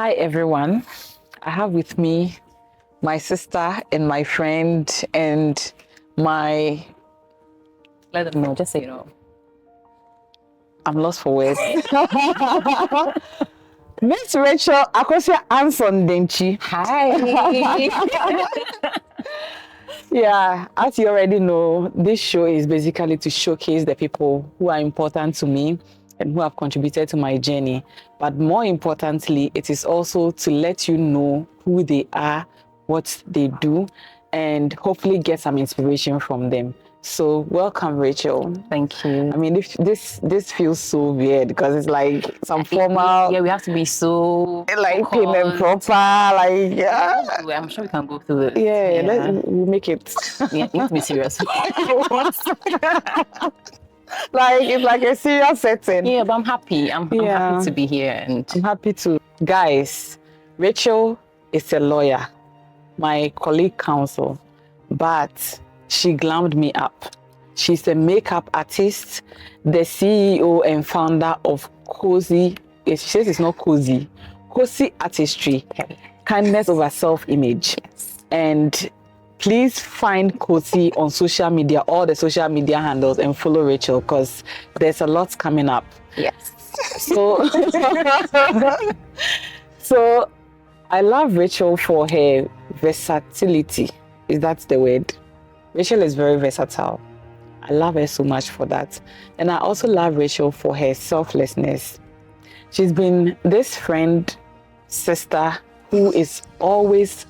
Hi, everyone. I have with me my sister and my friend and my... Let them know, just say you know. I'm lost for words. Miss Rachel Kosi Dankyi. Hi. Yeah, as you already know, this show is basically to showcase the people who are important to me and who have contributed to my journey. But more importantly, it is also to let you know who they are, what they do, and hopefully get some inspiration from them. So welcome, Rachel. Thank you. I mean, if this feels so weird because it's like some formal, Yeah, we have to be so like pin and proper, like yeah. I'm sure we can go through it. Yeah, we'll make it. Yeah, you have to be serious. Like it's like a serious setting. Yeah, but I'm happy. I'm happy to be here, and I'm happy to. Guys, Rachel is a lawyer, my colleague counsel, but she glammed me up. She's a makeup artist, the CEO and founder of Kosi. She says it's not Kosi. Kosi Artistry, kindness over self-image. Yes. And please find Kosi on social media, all the social media handles, and follow Rachel because there's a lot coming up. Yes. So, so I love Rachel for her versatility. Is that the word? Rachel is very versatile. I love her so much for that. And I also love Rachel for her selflessness. She's been this friend, sister, who is always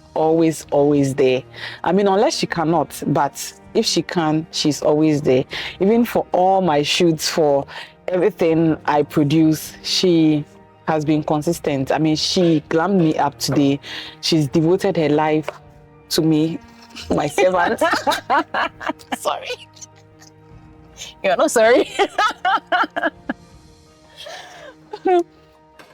there. I mean, unless she cannot, but if she can, she's always there. Even for all my shoots, for everything I produce, she has been consistent. I mean, she glammed me up today. She's devoted her life to me, my servant. Sorry. You're not sorry.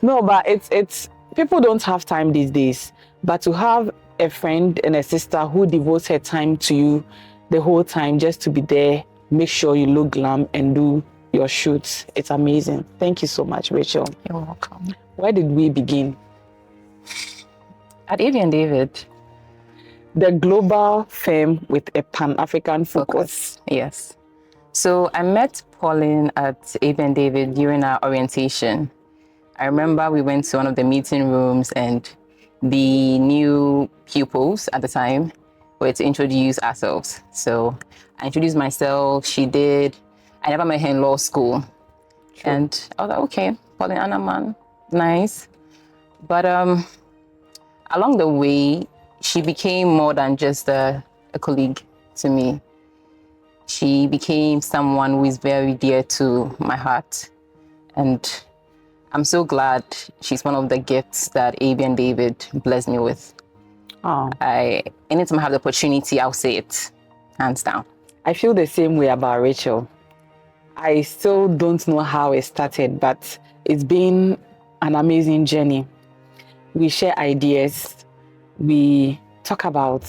No, but it's people don't have time these days. But to have a friend and a sister who devotes her time to you the whole time, just to be there, make sure you look glam and do your shoots, it's amazing. Thank you so much, Rachel. You're welcome. Where did we begin? At Avi and David. The global firm with a Pan-African focus. Yes. So I met Pauline at Avi and David during our orientation. I remember we went to one of the meeting rooms and the new pupils at the time were to introduce ourselves. So I introduced myself, she did. I never met her in law school. True. And I was like, okay, Pauline Anaman, nice. But along the way, she became more than just a colleague to me. She became someone who is very dear to my heart. And I'm so glad she's one of the gifts that Avi and David blessed me with. Oh. Anytime I have the opportunity, I'll say it, hands down. I feel the same way about Rachel. I still don't know how it started, but it's been an amazing journey. We share ideas, we talk about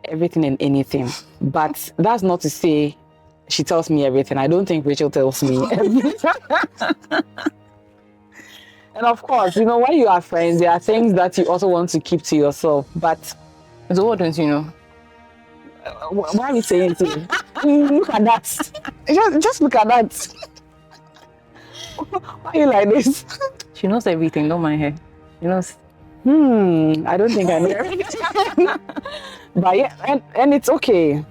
everything and anything, but that's not to say she tells me everything. I don't think Rachel tells me everything. And of course, you know, when you are friends, there are things that you also want to keep to yourself, but... So what don't you know? Why are we saying it? Look at that. Just look at that. Why are you like this? She knows everything, don't mind her. She knows. I don't think I know everything. But yeah, and it's okay.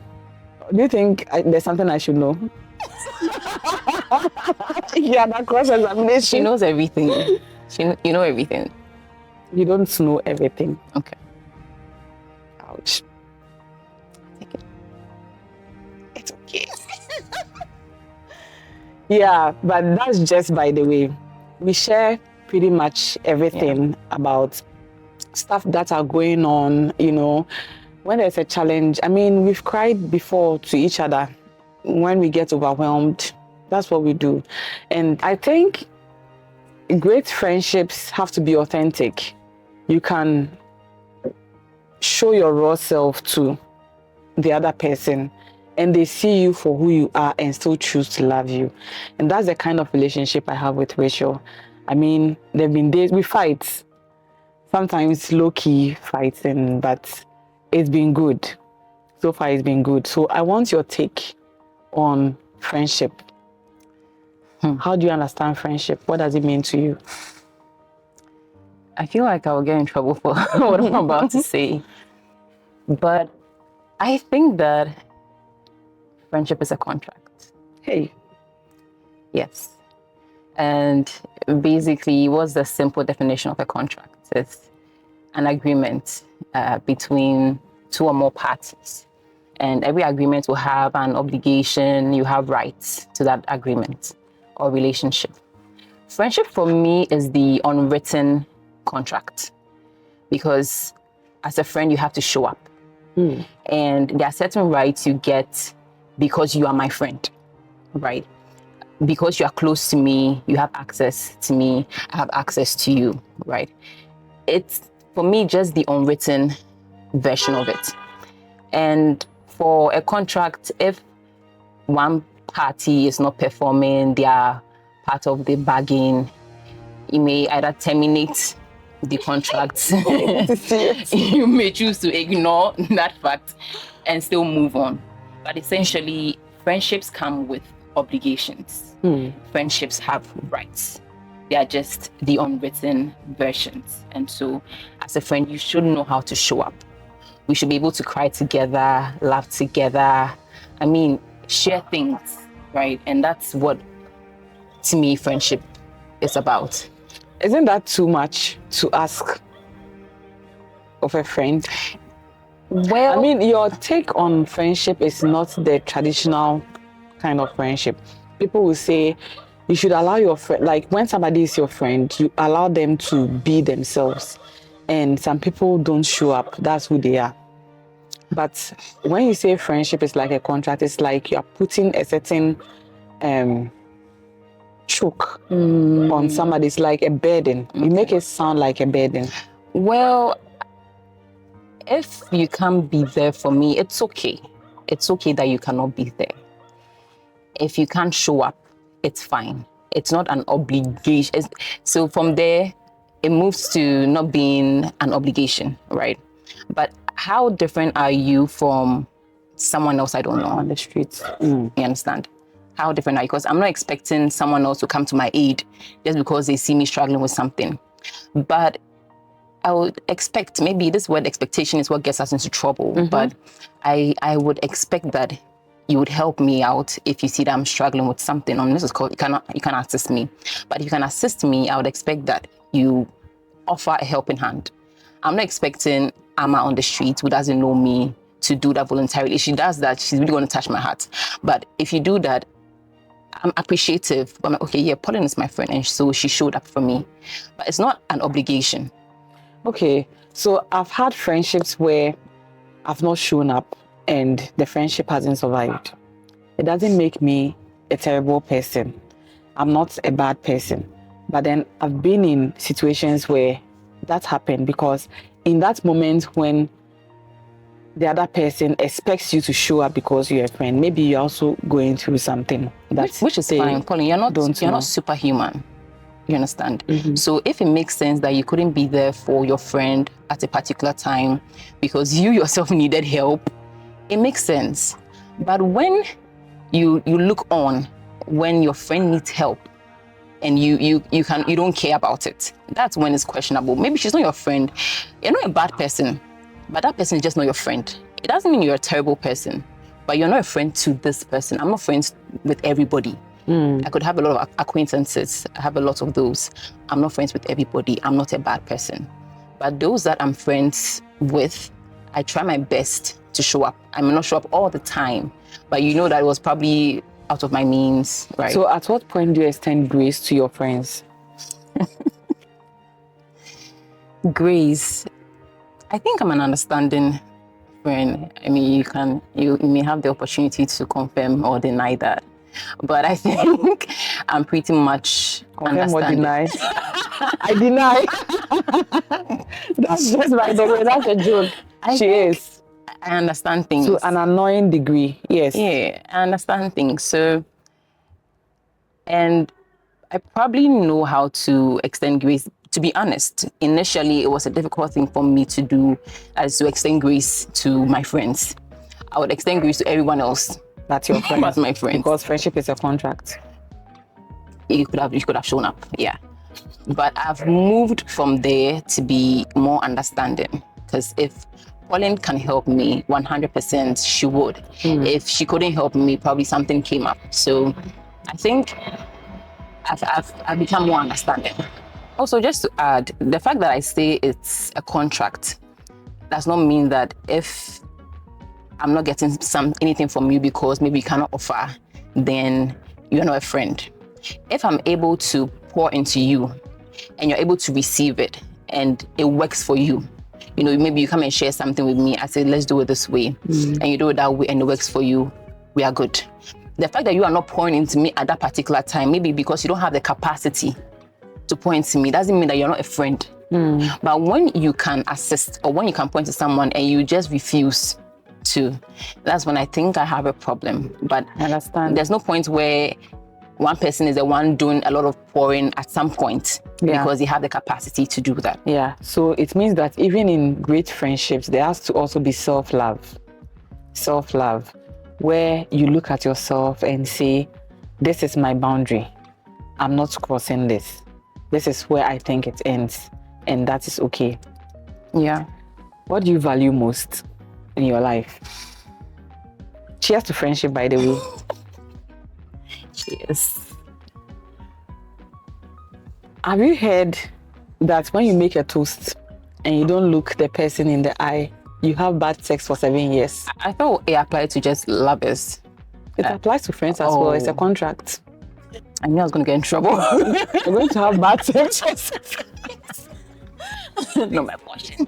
Do you think there's something I should know? Yeah, that cross-examination. She knows everything. You know everything. You don't know everything. Okay. Ouch. It's okay. Yeah, but that's just by the way. We share pretty much everything about stuff that are going on, you know. When there's a challenge, I mean, we've cried before to each other. When we get overwhelmed, that's what we do. And I think great friendships have to be authentic. You can show your raw self to the other person and they see you for who you are and still choose to love you. And that's the kind of relationship I have with Rachel. I mean, there have been days we fight. sometimes low-key fighting, but it's been good. So far, it's been good. So I want your take on friendship. How do you understand friendship? What does it mean to you? I feel like I will get in trouble for what I'm about to say. But I think that friendship is a contract. Hey. Yes. And basically, what's the simple definition of a contract? It's an agreement between two or more parties. And every agreement will have an obligation, you have rights to that agreement or relationship. Friendship for me is the unwritten contract, because as a friend, you have to show up. And there are certain rights you get because you are my friend, right? Because you are close to me, you have access to me, I have access to you, right? It's, for me, just the unwritten version of it. And for a contract, if one party is not performing their part of the bargain, you may either terminate the contract. You may choose to ignore that fact and still move on. But essentially, friendships come with obligations. Friendships have rights. They are just the unwritten versions. And so, as a friend, you should know how to show up. We should be able to cry together, laugh together. I mean, share things, right? And that's what, to me, friendship is about. Isn't that too much to ask of a friend? Well, I mean, your take on friendship is not the traditional kind of friendship. People will say you should allow your friend, like when somebody is your friend, you allow them to be themselves. And some people don't show up. That's who they are. But when you say friendship is like a contract, it's like you are putting a certain choke on somebody. It's like a burden. You make it sound like a burden. well, if you can't be there for me, it's okay. It's okay that you cannot be there. If you can't show up, it's fine. It's not an obligation. So from there, it moves to not being an obligation, right? But how different are you from someone else I don't know on the streets? You understand? How different are you? Because I'm not expecting someone else to come to my aid just because they see me struggling with something. But I would expect, maybe this word expectation is what gets us into trouble, but I would expect that you would help me out if you see that I'm struggling with something. This is called, you can assist me. But if you can assist me, I would expect that you offer a helping hand. I'm not expecting Amma on the street who doesn't know me to do that voluntarily. If she does that, she's really going to touch my heart. But if you do that, I'm appreciative. I'm like, okay, yeah, Pauline is my friend, and so she showed up for me. But it's not an obligation. Okay, so I've had friendships where I've not shown up and the friendship hasn't survived. It doesn't make me a terrible person. I'm not a bad person. But then I've been in situations where that happened, because in that moment when the other person expects you to show up because you're a friend, maybe you're also going through something. Which is fine, Pauline. You're not superhuman. You understand? So if it makes sense that you couldn't be there for your friend at a particular time because you yourself needed help, it makes sense. But when you look on when your friend needs help and you don't care about it, that's when it's questionable. Maybe she's not your friend. You're not a bad person, but that person is just not your friend. It doesn't mean you're a terrible person, but you're not a friend to this person. I'm not friends with everybody. I could have a lot of acquaintances. I have a lot of those. I'm not friends with everybody. I'm not a bad person. But those that I'm friends with, I try my best to show up. I may not show up all the time, but you know that it was probably out of my means, right? So at what point do you extend grace to your friends? Grace. I think I'm an understanding friend. I mean, you may have the opportunity to confirm or deny that. But I think I'm pretty much Confirm or understanding. deny? I deny. That's just by the way, that's a joke. I understand things. To an annoying degree, yes. Yeah, I understand things. So, and I probably know how to extend grace to be honest, initially it was a difficult thing for me to do, as to extend grace to my friends. I would extend grace to everyone else. That's your friends. But my friends. Because friendship is a contract. You could have shown up, yeah. But I've moved from there to be more understanding, because if Pauline can help me, 100% she would. If she couldn't help me, probably something came up. So I think I've become more understanding. Also, just to add, the fact that I say it's a contract does not mean that if I'm not getting anything from you because maybe you cannot offer, then you're not a friend. If I'm able to pour into you and you're able to receive it and it works for you, maybe you come and share something with me. I say, let's do it this way. And you do it that way and it works for you, we are good. The fact that you are not pouring into me at that particular time, maybe because you don't have the capacity to pour into me, doesn't mean that you're not a friend. But when you can assist or when you can point to someone and you just refuse to, that's when I think I have a problem. But I understand. There's no point where one person is the one doing a lot of pouring at some point because they have the capacity to do that. Yeah, so it means that even in great friendships, there has to also be self-love. Self-love, where you look at yourself and say, this is my boundary. I'm not crossing this. This is where I think it ends, and that is okay. Yeah. What do you value most in your life? Cheers to friendship, by the way. Cheers. Have you heard that when you make a toast and you don't look the person in the eye, you have bad sex for 7 years? I thought it applied to just lovers. It applies to friends as well. It's a contract. I knew I was going to get in trouble. You're going to have bad sex for 7 years. No, my portion.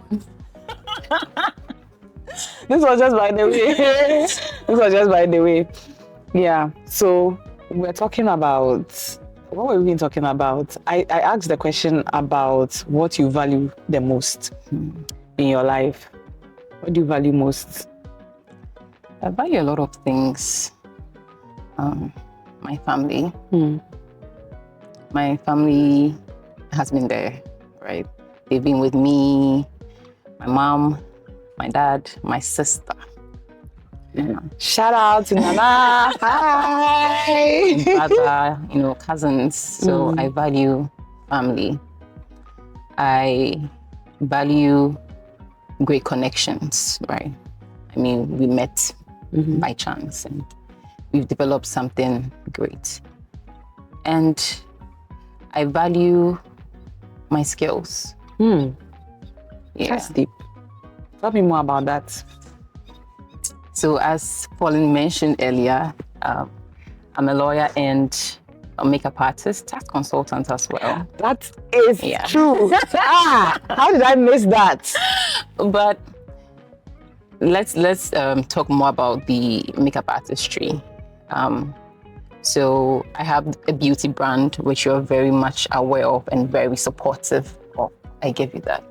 This was just by the way. Yeah. So we're talking about, what were we talking about? I asked the question about what you value the most in your life. What do you value most? I value a lot of things. My family. My family has been there, right? They've been with me, my mom, my dad, my sister. Shout out to Nana. Hi. Brother, cousins. So I value family. I value great connections, right? I mean, we met by chance and we've developed something great. And I value my skills. Yeah. That's deep. Tell me more about that. So as Pauline mentioned earlier, I'm a lawyer and a makeup artist, tax consultant as well. That is true. How did I miss that? But let's talk more about the makeup artistry. So I have a beauty brand, which you're very much aware of and very supportive of. I give you that.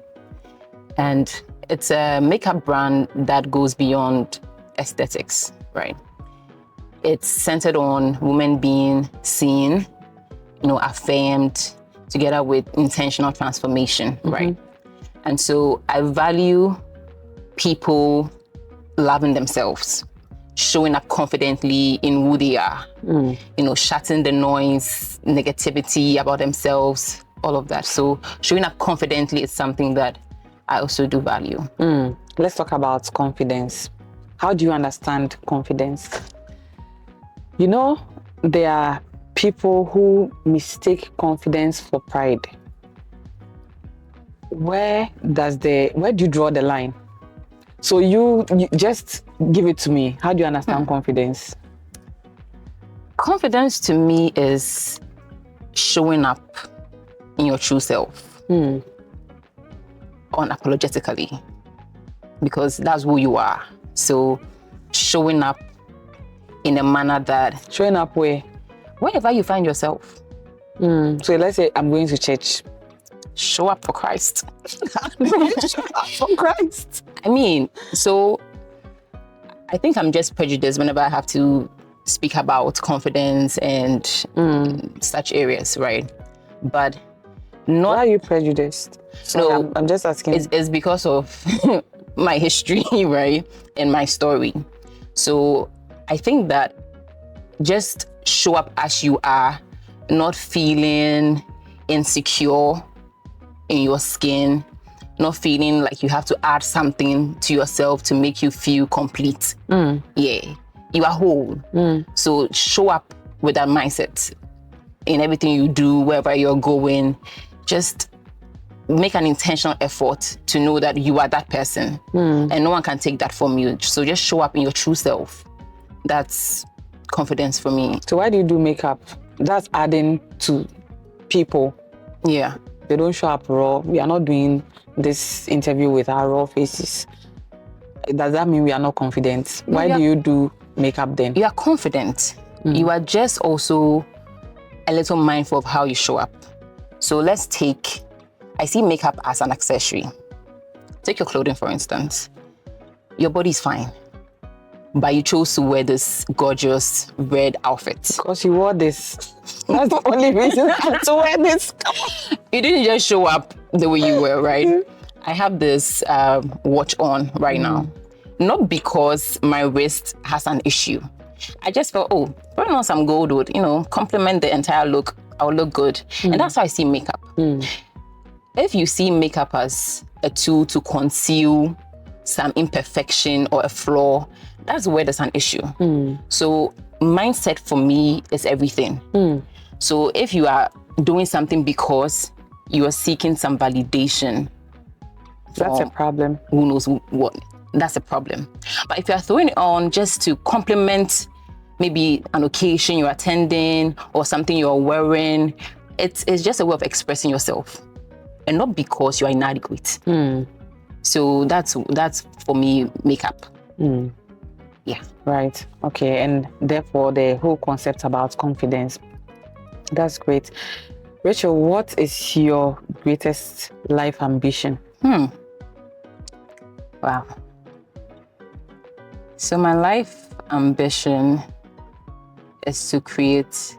And it's a makeup brand that goes beyond aesthetics, right? It's centered on women being seen, affirmed, together with intentional transformation, right? And so I value people loving themselves, showing up confidently in who they are, shutting the noise, negativity about themselves, all of that. So showing up confidently is something that I also do value. Let's talk about confidence. How do you understand confidence? There are people who mistake confidence for pride. Where do you draw the line? So you just give it to me. How do you understand confidence? Confidence to me is showing up in your true self, unapologetically, because that's who you are. So showing up in a manner that... Showing up where? Wherever you find yourself. So let's say I'm going to church. Show up for Christ. Show up for Christ. I mean, so I think I'm just prejudiced whenever I have to speak about confidence and such areas, right? But Not Why are you prejudiced? Sorry, No, I'm just asking. it's because of my history, right? And my story. So I think that just show up as you are, not feeling insecure in your skin, not feeling like you have to add something to yourself to make you feel complete. Yeah, you are whole. So show up with that mindset in everything you do, wherever you're going. Just make an intentional effort to know that you are that person, and no one can take that from you. So just show up in your true self. That's confidence for me. So why do you do makeup? That's adding to people. Yeah. They don't show up raw. We are not doing this interview with our raw faces. Does that mean we are not confident? Why do you do makeup then? You are confident. You are just also a little mindful of how you show up. So I see makeup as an accessory. Take your clothing, for instance. Your body's fine, but you chose to wear this gorgeous red outfit. Because you wore this. That's the only reason I had to wear this. You didn't just show up the way you were, right? I have this watch on right now. Not because my wrist has an issue. I just felt, putting on some gold would, complement the entire look. I'll look good. And that's how I see makeup. If you see makeup as a tool to conceal some imperfection or a flaw, that's where there's an issue. So mindset for me is everything. So if you are doing something because you are seeking some validation, that's a problem. Who knows what? That's a problem. But if you are throwing it on just to complement maybe an occasion you're attending or something you're wearing, it's just a way of expressing yourself, and not because you are inadequate. So that's for me makeup. Yeah. Right. Okay. And therefore the whole concept about confidence. That's great. Rachel, what is your greatest life ambition? Wow. So my life ambition is to create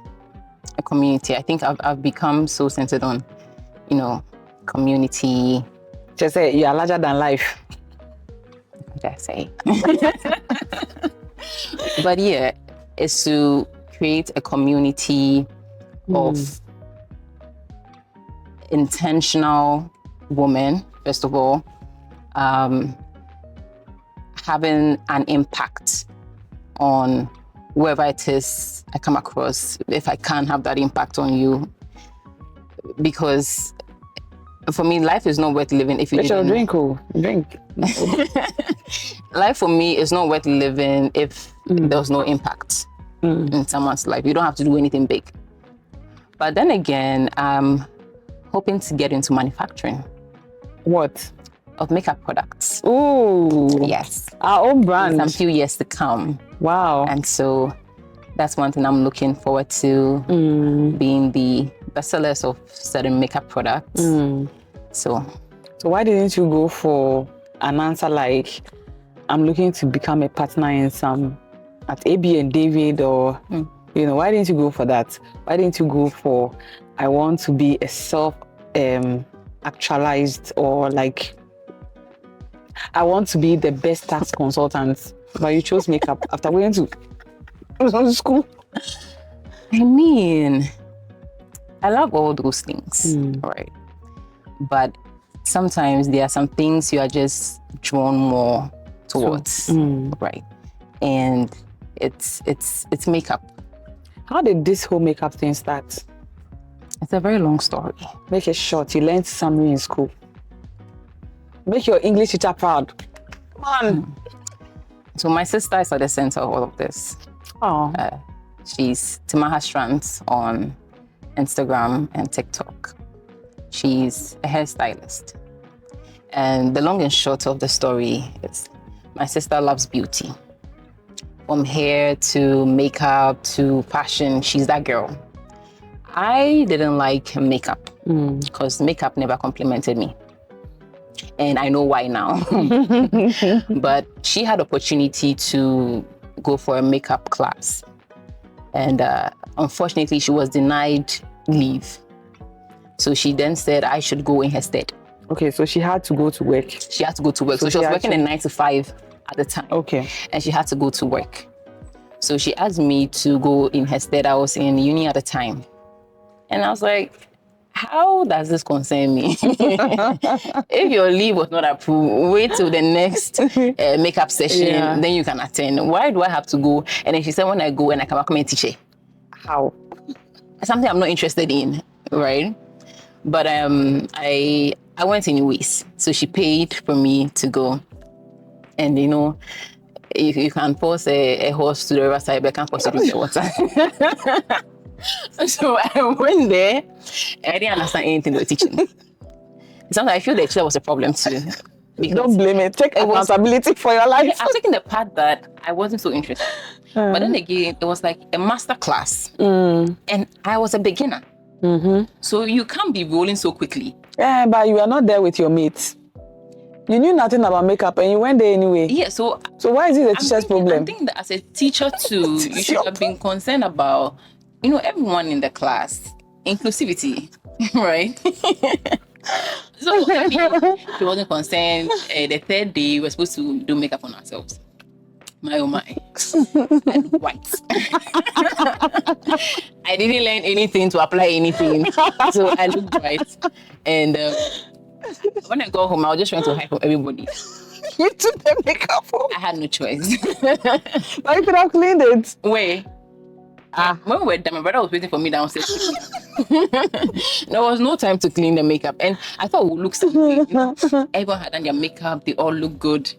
a community. I think I've become so centered on, community. Just say you are larger than life. What did I say? But yeah, it's to create a community of intentional women, first of all, having an impact on whoever it is I come across, if I can have that impact on you. Because for me, life is not worth living if you Rachel, didn't. Drink. Life for me is not worth living if there was no impact in someone's life. You don't have to do anything big. But then again, I'm hoping to get into manufacturing. What? Of makeup products. Ooh. Yes. Our own brand. In some few years to come. Wow. And so that's one thing I'm looking forward to, being the bestsellers of certain makeup products. So why didn't you go for an answer like, I'm looking to become a partner in some at AB and David, or why didn't you go for that? Why didn't you go for, I want to be a self actualized, or like, I want to be the best tax consultant, but you chose makeup after going to school? I mean, I love all those things, right? But sometimes there are some things you are just drawn more towards, right? And it's makeup. How did this whole makeup thing start? It's a very long story. Make it short. You learned something in school. Make your English teacher proud. Come on. So my sister is at the center of all of this. Oh. She's Timaha Strands on Instagram and TikTok. She's a hairstylist. And the long and short of the story is my sister loves beauty. From hair to makeup to fashion, she's that girl. I didn't like makeup because makeup never complimented me. And I know why now. But she had opportunity to go for a makeup class. And unfortunately, she was denied leave. So she then said I should go in her stead. Okay, so she had to go to work. She had to go to work. So she was working a 9 to 5 at the time. Okay. And she had to go to work. So she asked me to go in her stead. I was in uni at the time. And I was like, how does this concern me? If your leave was not approved, wait till the next makeup session, then you can attend. Why do I have to go? And then she said, when I go and I come and teach her. How? Something I'm not interested in, right? But I went anyways. So she paid for me to go. And you know, you can force a horse to the riverside, but can't force it to the water. So I went there and I didn't understand anything they were teaching. Sometimes I feel the teacher was a problem too. Don't blame it. Take accountability for your life. I was taking the part that I wasn't so interested. But then again, it was like a master class. And I was a beginner. So you can't be rolling so quickly. Yeah, but you are not there with your mates. You knew nothing about makeup and you went there anyway. Yeah, so why is it the teacher's problem? I think that as a teacher too, you should have been concerned about, you know, everyone in the class, inclusivity, right? So I mean, she wasn't concerned. The third day, we were supposed to do makeup on ourselves. My oh my, I look white. I didn't learn anything to apply anything, so I looked white. And when I got home, I was just trying to hide from everybody. You took the makeup home? I had no choice. But you could have cleaned it. Wait. When we were done, my brother was waiting for me downstairs. There was no time to clean the makeup. And I thought we would look something. Everyone had done their makeup. They all look good.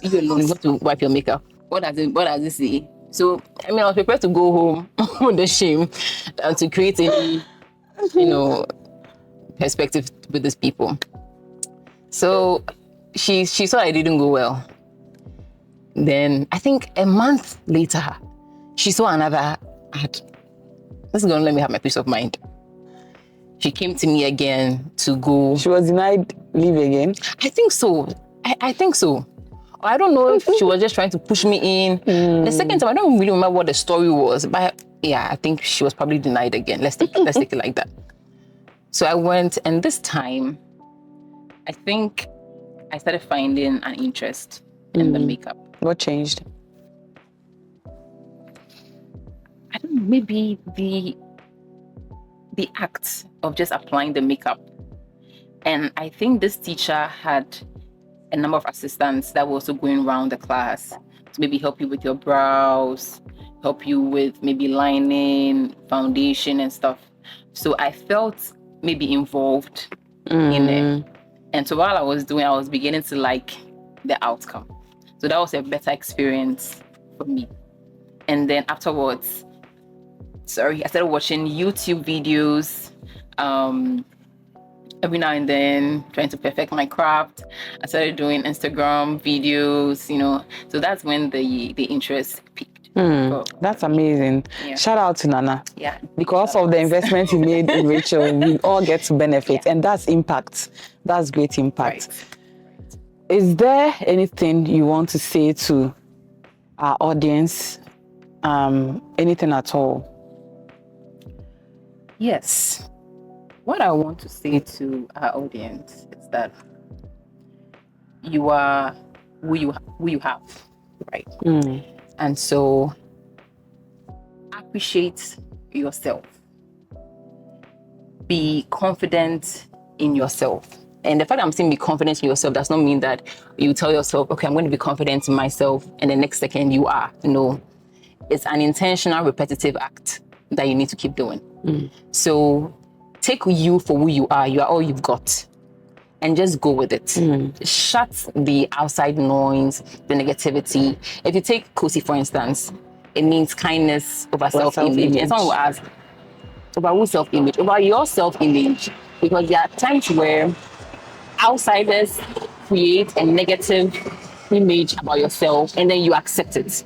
You alone, you have to wipe your makeup. What does it say? So, I mean, I was prepared to go home with the shame and to create any, you know, perspective with these people. So she saw I didn't go well. Then I think a month later, she saw another ad. This is going to let me have my peace of mind. She came to me again to go. She was denied leave again? I think so. I think so. I don't know if she was just trying to push me in. The second time, I don't really remember what the story was, but yeah, I think she was probably denied again. Let's take it like that. So I went, and this time, I think I started finding an interest in the makeup. What changed? I don't know, maybe the act of just applying the makeup. And I think this teacher had a number of assistants that were also going around the class to maybe help you with your brows, help you with maybe lining, foundation and stuff. So I felt maybe involved in it. And so while I was doing, I was beginning to like the outcome. So that was a better experience for me. And then afterwards, I started watching YouTube videos, every now and then, trying to perfect my craft. I started doing Instagram videos, you know. So that's when the interest peaked. That's amazing. Yeah. Shout out to Nana. Yeah. Because of the investment you made in Rachel, we all get to benefit. And that's impact. That's great impact. Right. Is there anything you want to say to our audience? Anything at all? Yes. What I want to say to our audience is that you are who you have, right? And so appreciate yourself. Be confident in yourself. And the fact that I'm saying be confident in yourself does not mean that you tell yourself, okay, I'm going to be confident in myself, and the next second you are. No. It's an intentional, repetitive act that you need to keep doing. So take you for who you are. You are all you've got. And just go with it. Shut the outside noise, the negativity. If you take Kosi, for instance, it means kindness over self-image. And someone will ask, over whose self-image? Over your self-image. Because there are times where outsiders create a negative image about yourself and then you accept it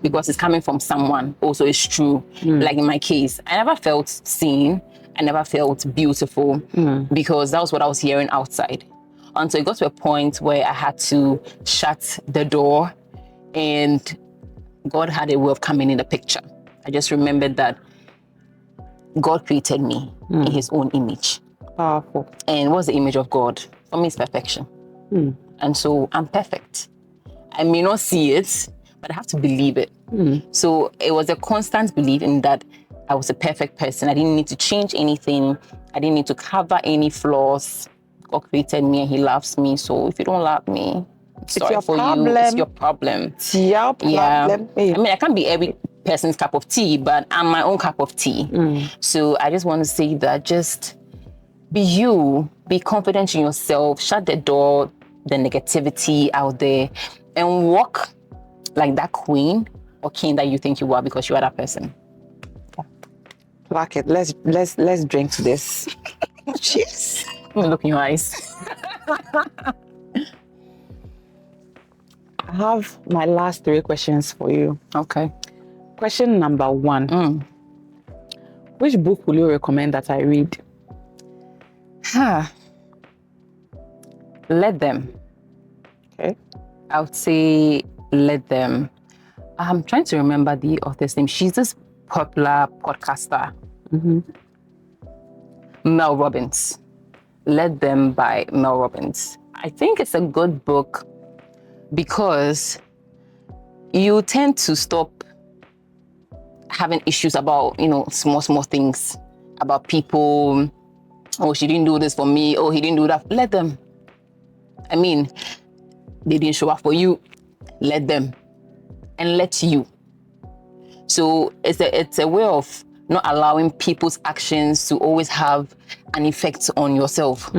because it's coming from someone. Also, it's true. Like in my case, I never felt seen. I never felt beautiful because that was what I was hearing outside. Until it got to a point where I had to shut the door and God had a way of coming in the picture. I just remembered that God created me in his own image. Powerful. And what's the image of God? For me, it's perfection. And so I'm perfect. I may not see it, but I have to believe it. So it was a constant belief in that I was a perfect person. I didn't need to change anything. I didn't need to cover any flaws. God created me and he loves me. So if you don't love me, sorry your for problem. you. It's your problem. It's your problem. Yeah. I mean, I can't be every person's cup of tea, but I'm my own cup of tea. So I just want to say that just be you, be confident in yourself, shut the door, the negativity out there, and walk like that queen or king that you think you are because you are that person. Like it. Let's drink to this. Cheers. Let me look in your eyes. I have my last 3 questions for you. Okay. Question number 1. Which book will you recommend that I read? Let them. Okay. I would say let them. I'm trying to remember the author's name. She's this popular podcaster. Mel Robbins. Let Them by Mel Robbins. I think it's a good book because you tend to stop having issues about, small things, about people. Oh, she didn't do this for me. Oh, he didn't do that. Let them. I mean, they didn't show up for you. Let them. And let you. So it's a way of not allowing people's actions to always have an effect on yourself.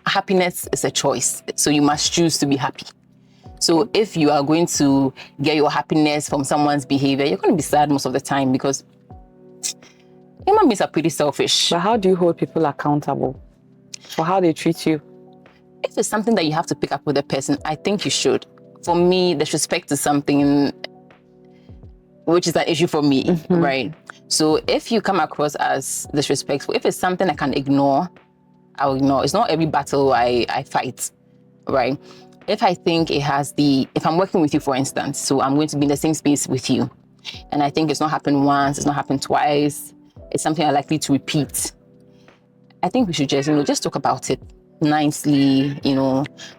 Happiness is a choice. So you must choose to be happy. So if you are going to get your happiness from someone's behavior, you're going to be sad most of the time because human beings are pretty selfish. But how do you hold people accountable for how they treat you? If it's something that you have to pick up with a person, I think you should. For me, disrespect is something which is an issue for me, right? So if you come across as disrespectful, if it's something I can ignore, I'll ignore. It's not every battle I fight, right? If I think if I'm working with you, for instance, so I'm going to be in the same space with you, and I think it's not happened once, it's not happened twice, it's something I'm likely to repeat, I think we should just talk about it nicely,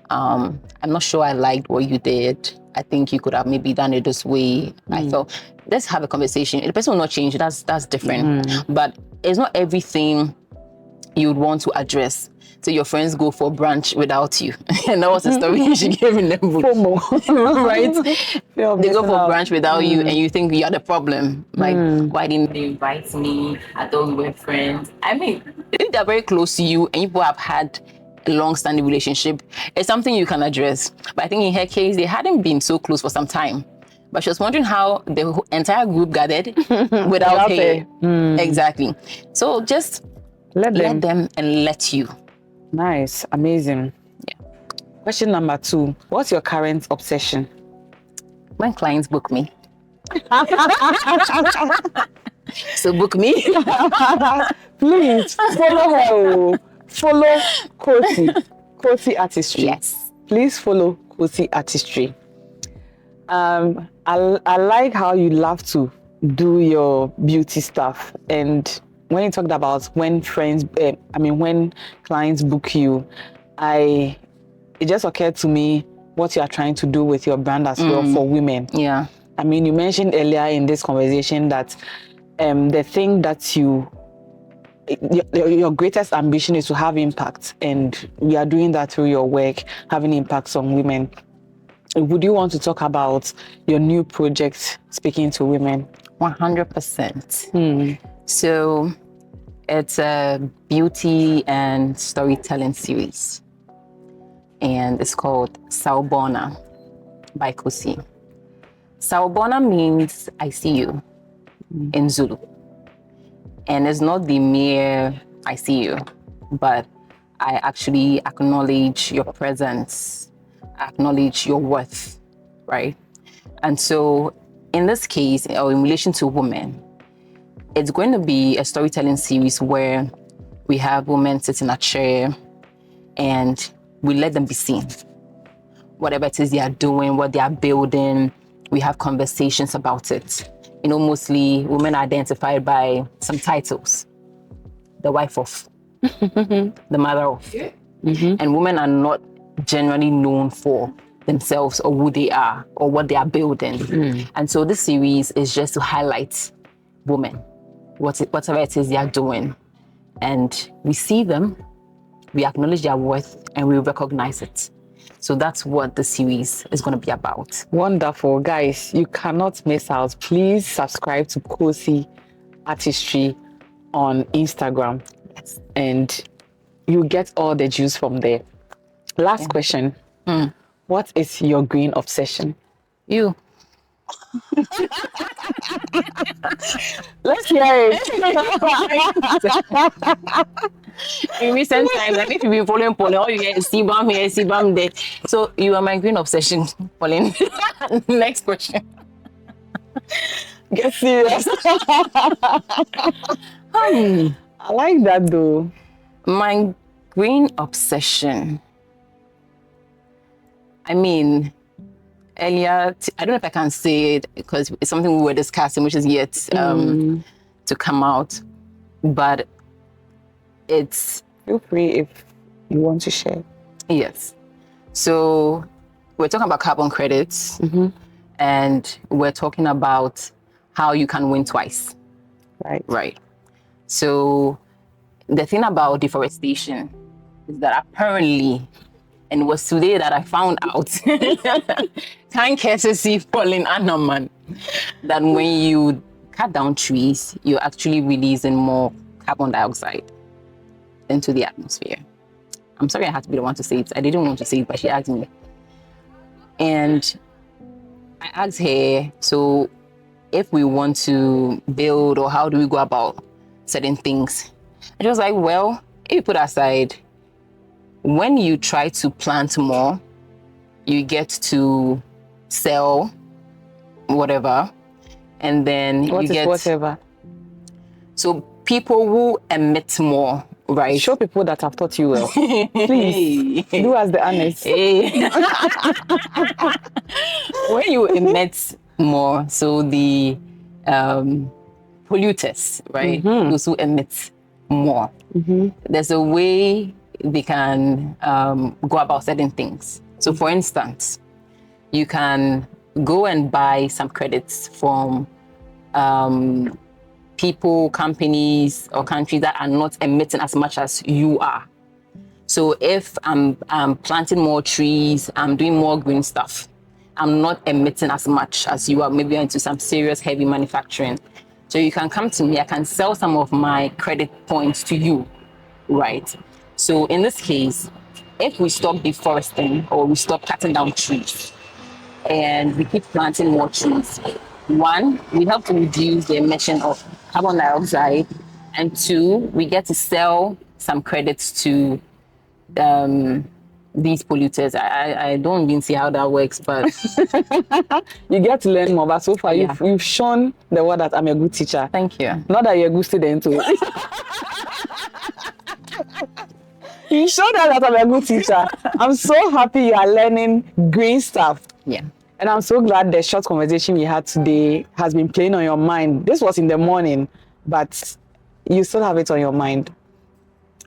I'm not sure I liked what you did. I think you could have maybe done it this way. I felt, let's have a conversation. The person will not change, that's different. But it's not everything you'd want to address. So your friends go for brunch without you. And that was the story she gave in the book. Right? They go for brunch without you and you think you're the problem. Like, why didn't they invite me? I thought we were friends. I mean, if they're very close to you and you have had a long-standing relationship, it's something you can address. But I think in her case, they hadn't been so close for some time. But she was wondering how the entire group gathered without her. Exactly. So just let them and let you. Nice. Amazing. Yeah. Question number 2. What's your current obsession? When clients book me. So book me. Please follow her. Follow Kosi Artistry. Yes. Please follow Kosi Artistry. I like how you love to do your beauty stuff, and when you talked about when clients book you, it just occurred to me what you are trying to do with your brand as well for women. Yeah. I mean, you mentioned earlier in this conversation that the thing that your greatest ambition is to have impact, and we are doing that through your work, having impacts on women. Would you want to talk about your new project, Speaking to Women? 100%. So it's a beauty and storytelling series, and it's called Sawubona by Kosi. Sawubona means I see you in Zulu. And it's not the mere I see you, but I actually acknowledge your presence, acknowledge your worth, right? And so in this case, or in relation to women, it's going to be a storytelling series where we have women sit in a chair and we let them be seen. Whatever it is they are doing, what they are building, we have conversations about it. Mostly women are identified by some titles. the wife of, the mother of. And women are not generally known for themselves or who they are or what they are building. And so this series is just to highlight women, whatever it is they are doing. And we see them, we acknowledge their worth, and we recognize it. So that's what the series is going to be about. Wonderful. Guys, you cannot miss out. Please subscribe to Kosi Artistry on Instagram. Yes. And you get all the juice from there. Last question. What is your green obsession? You. Let's hear it. In recent times, I think you've been following Pauline. All you get is CBAM here, CBAM there. So you are my green obsession, Pauline. Next question. Get serious. I like that though. My green obsession. I mean, earlier, I don't know if I can say it because it's something we were discussing, which is yet to come out. But it's... Feel free if you want to share. Yes. So we're talking about carbon credits and we're talking about how you can win twice. Right. So the thing about deforestation is that apparently, and it was today that I found out, kind courtesy Pauline Anaman, that when you cut down trees, you're actually releasing more carbon dioxide into the atmosphere. I'm sorry I had to be the one to say it. I didn't want to say it, but she asked me. And I asked her, so if we want to build, or how do we go about certain things? And she was like, well, if you put aside, when you try to plant more, you get to sell whatever, and then What you is get whatever? So people who emit more, right? Show people that have taught you well. Please do as the honest. When you emit more, so the polluters, right? Those who emit more, there's a way they can go about certain things. So for instance, you can go and buy some credits from people, companies, or countries that are not emitting as much as you are. So if I'm planting more trees, I'm doing more green stuff, I'm not emitting as much as you are, maybe into some serious heavy manufacturing. So you can come to me, I can sell some of my credit points to you, right? So in this case, if we stop deforesting or we stop cutting down trees and we keep planting more trees, one, we help to reduce the emission of carbon dioxide, and two, we get to sell some credits to these polluters. I don't even see how that works, but you get to learn more. But so far, you've shown the world that I'm a good teacher. Thank you. Not that you're a good student too. You showed that I'm a good teacher. I'm so happy you are learning green stuff. Yeah. And I'm so glad the short conversation we had today has been playing on your mind. This was in the morning, but you still have it on your mind.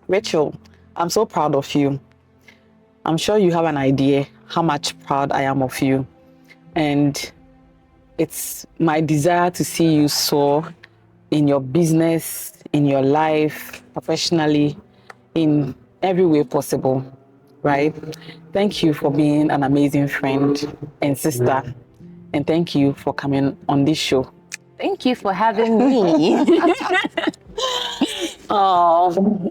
Rachel, I'm so proud of you. I'm sure you have an idea how much proud I am of you. And it's my desire to see you soar in your business, in your life, professionally, in every way possible, right? Thank you for being an amazing friend and sister. And thank you for coming on this show. Thank you for having me. Oh.